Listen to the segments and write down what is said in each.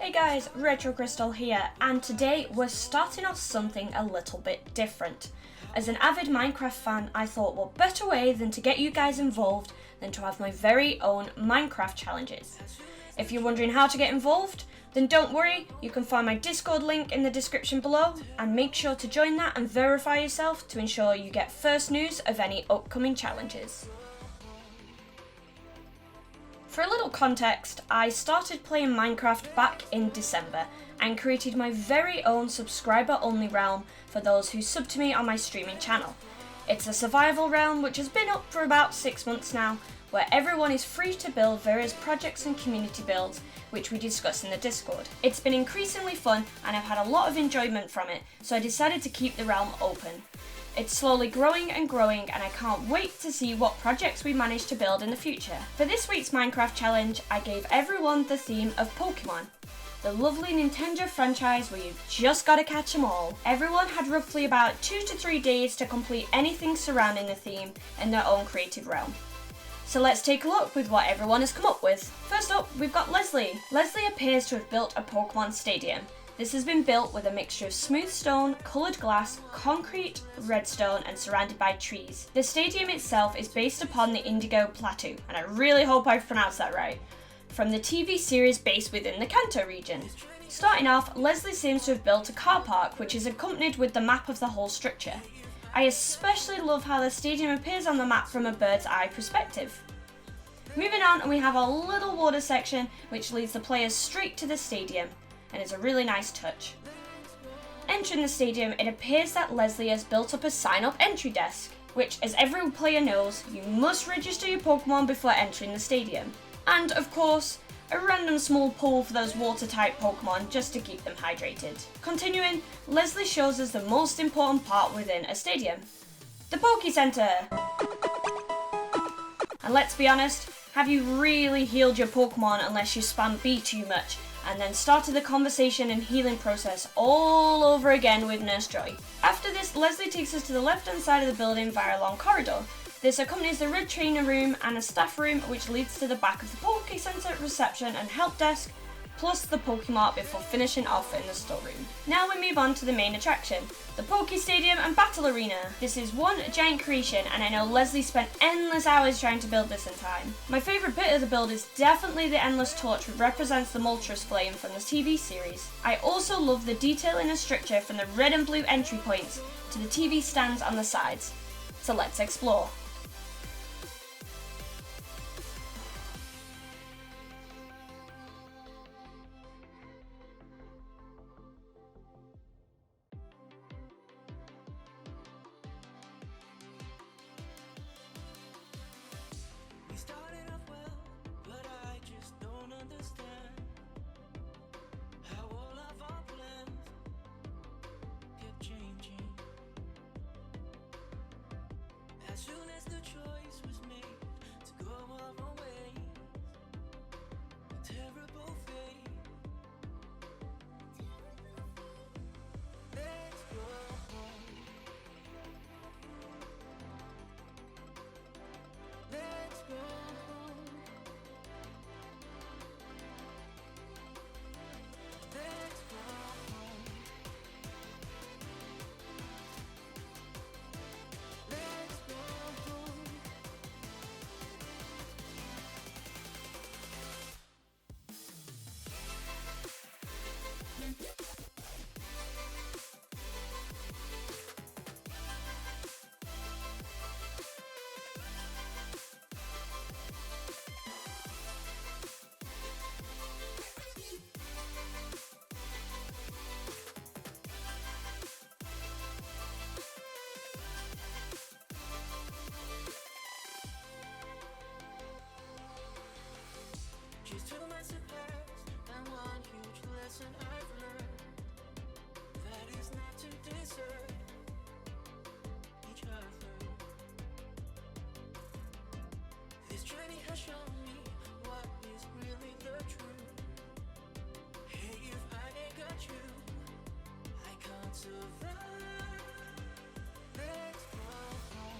Hey guys, RetroKrystal here, and today we're starting off something a little bit different. As an avid Minecraft fan, I thought what better way than to get you guys involved than to have my very own Minecraft challenges. If you're wondering how to get involved, then don't worry, you can find my Discord link in the description below, and make sure to join that and verify yourself to ensure you get first news of any upcoming challenges. For a little context, I started playing Minecraft back in December and created my very own subscriber-only realm for those who sub to me on my streaming channel. It's a survival realm which has been up for about 6 months now, where everyone is free to build various projects and community builds, which we discuss in the Discord. It's been increasingly fun and I've had a lot of enjoyment from it, so I decided to keep the realm open. It's slowly growing and growing, and I can't wait to see what projects we manage to build in the future. For this week's Minecraft challenge, I gave everyone the theme of Pokemon, the lovely Nintendo franchise where you've just gotta catch them all. Everyone had roughly about 2 to 3 days to complete anything surrounding the theme in their own creative realm. So let's take a look with what everyone has come up with. First up, we've got Leslie. Leslie appears to have built a Pokemon stadium. This has been built with a mixture of smooth stone, coloured glass, concrete, redstone and surrounded by trees. The stadium itself is based upon the Indigo Plateau, and I really hope I've pronounced that right, from the TV series based within the Kanto region. Starting off, Leslie seems to have built a car park which is accompanied with the map of the whole structure. I especially love how the stadium appears on the map from a bird's eye perspective. Moving on, we have a little water section which leads the players straight to the stadium, and is a really nice touch. Entering the stadium, it appears that Leslie has built up a sign-up entry desk, which, as every player knows, you must register your Pokemon before entering the stadium. And, of course, a random small pool for those water-type Pokemon just to keep them hydrated. Continuing, Leslie shows us the most important part within a stadium, the Poke Center. And let's be honest, have you really healed your Pokemon unless you spam B too much, and then started the conversation and healing process all over again with Nurse Joy. After this, Leslie takes us to the left hand side of the building via a long corridor. This accompanies the red trainer room and a staff room which leads to the back of the Poke Center reception and help desk, plus the Pokemart before finishing off in the storeroom. Now we move on to the main attraction, the Poke Stadium and Battle Arena. This is one giant creation, and I know Leslie spent endless hours trying to build this in time. My favourite bit of the build is definitely the endless torch which represents the Moltres flame from the TV series. I also love the detail in the structure from the red and blue entry points to the TV stands on the sides. So let's explore. Started off well, but I just don't understand how all of our plans kept changing. As soon as the choice was made to go our own ways, a terrible fate. Let's go home. Let's go home. Let's go home. Let's go home. Just 2 months have passed, and one huge lesson I've learned, that is not to desert each other. This journey has shown me what is really the truth. Hey, if I ain't got you, I can't survive. Let's go home.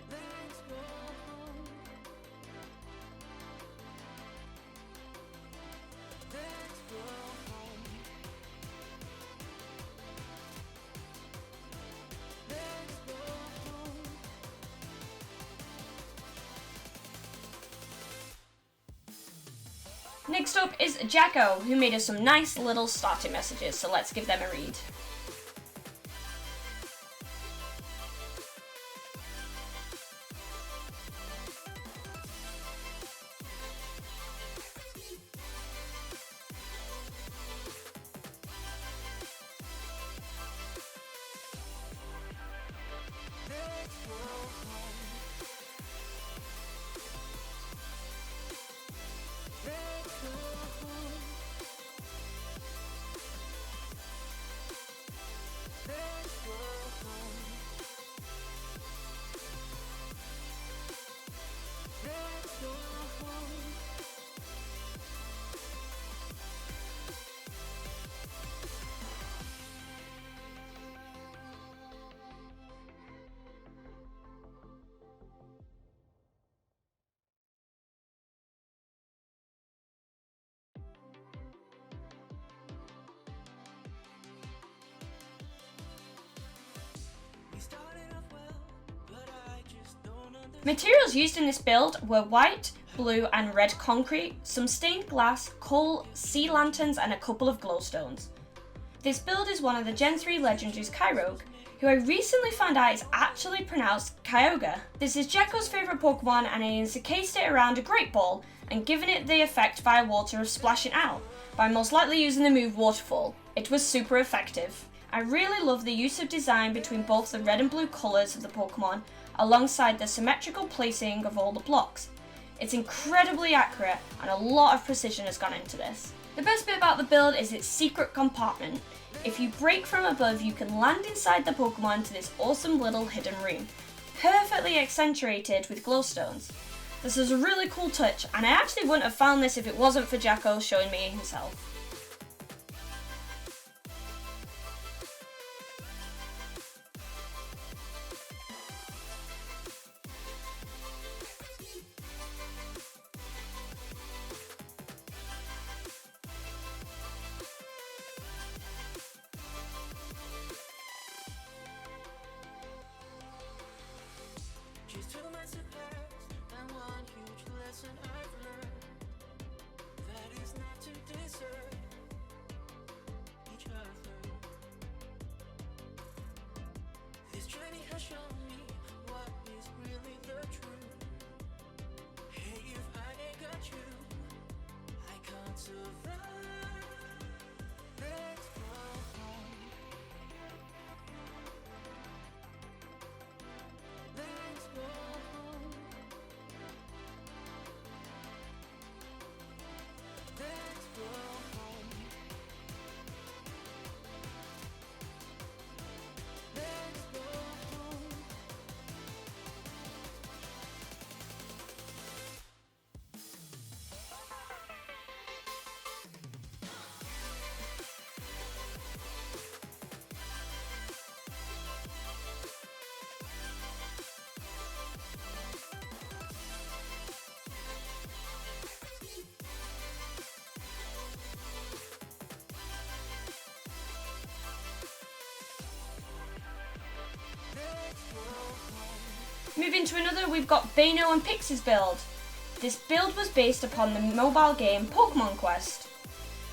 Let's go home. Next up is Jacko, who made us some nice little starting messages, so let's give them a read. Materials used in this build were white, blue and red concrete, some stained glass, coal, sea lanterns and a couple of glowstones. This build is one of the Gen 3 legendaries Kyogre, who I recently found out is actually pronounced Kyogre. This is Jacko's favourite Pokemon and I encased it around a Great Ball and given it the effect via water of splashing out, by most likely using the move Waterfall. It was super effective. I really love the use of design between both the red and blue colours of the Pokemon alongside the symmetrical placing of all the blocks. It's incredibly accurate and a lot of precision has gone into this. The best bit about the build is its secret compartment. If you break from above, you can land inside the Pokemon to this awesome little hidden room, perfectly accentuated with glowstones. This is a really cool touch and I actually wouldn't have found this if it wasn't for Jacko showing me himself. Cheers to my success, and one huge lesson I've learned, that is not to desert each other. This journey has shown me what is really the truth. Hey, if I ain't got you, I can't survive. Let's go home. Let's go home. Let's go home. Let's go home. Moving to another, we've got Bano and Pix's build. This build was based upon the mobile game Pokemon Quest.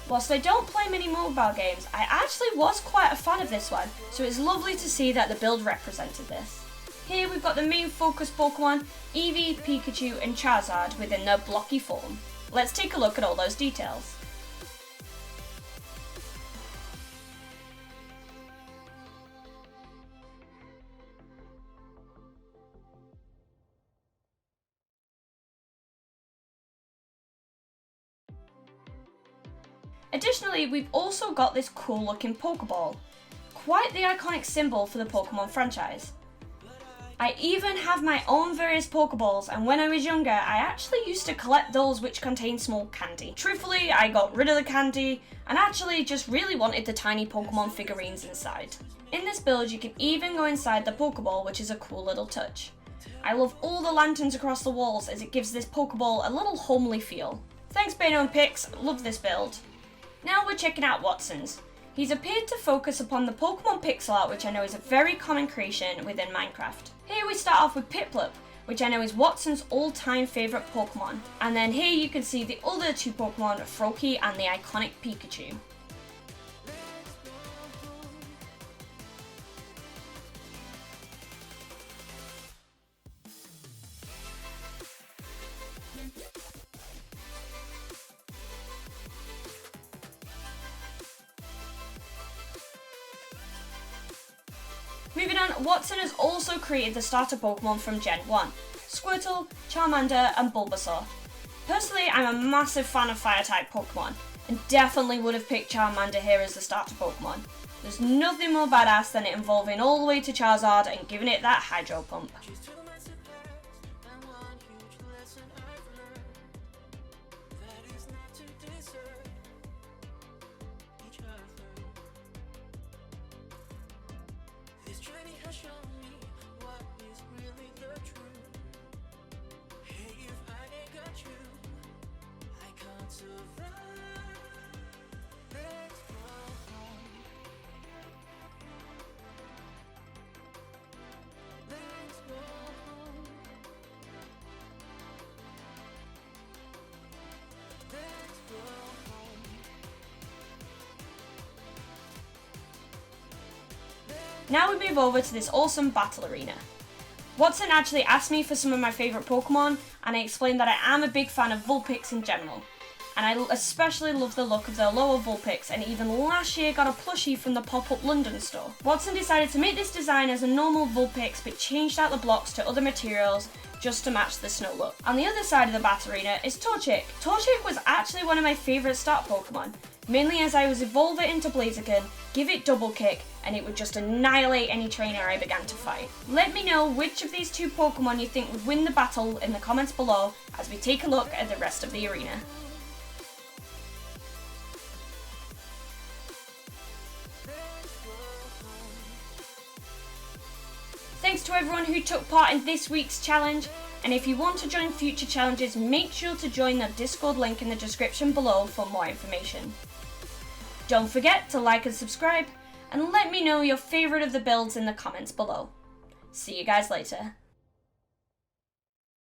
Whilst I don't play many mobile games, I actually was quite a fan of this one, so it's lovely to see that the build represented this. Here we've got the main focus Pokemon, Eevee, Pikachu and Charizard within their blocky form. Let's take a look at all those details. Additionally, we've also got this cool looking Pokeball, quite the iconic symbol for the Pokemon franchise. I even have my own various Pokeballs, and when I was younger I actually used to collect those which contain small candy. Truthfully, I got rid of the candy and actually just really wanted the tiny Pokemon figurines inside. In this build you can even go inside the Pokeball, which is a cool little touch. I love all the lanterns across the walls as it gives this Pokeball a little homely feel. Thanks Bano and Pix, love this build. Now we're checking out Watson's. He's appeared to focus upon the Pokemon pixel art, which I know is a very common creation within Minecraft. Here we start off with Piplup, which I know is Watson's all-time favourite Pokemon. And then here you can see the other two Pokemon, Froakie and the iconic Pikachu. Moving on, Watson has also created the starter Pokemon from Gen 1, Squirtle, Charmander and Bulbasaur. Personally, I'm a massive fan of Fire-type Pokemon, and definitely would have picked Charmander here as the starter Pokemon. There's nothing more badass than it evolving all the way to Charizard and giving it that Hydro Pump. This journey has shown me what is really the truth. Hey, if I ain't got you, I can't survive. Let's go home. Let's go home. Let's go home. Now we move over to this awesome battle arena. Watson actually asked me for some of my favourite Pokemon, and I explained that I am a big fan of Vulpix in general. And I especially love the look of the Alola Vulpix, and even last year got a plushie from the pop-up London store. Watson decided to make this design as a normal Vulpix, but changed out the blocks to other materials just to match the snow look. On the other side of the battle arena is Torchic. Torchic was actually one of my favourite start Pokemon, mainly as I was evolve it into Blaziken, give it double kick, and it would just annihilate any trainer I began to fight. Let me know which of these two Pokemon you think would win the battle in the comments below as we take a look at the rest of the arena. Thanks to everyone who took part in this week's challenge, and if you want to join future challenges, make sure to join the Discord link in the description below for more information. Don't forget to like and subscribe, and let me know your favourite of the builds in the comments below. See you guys later.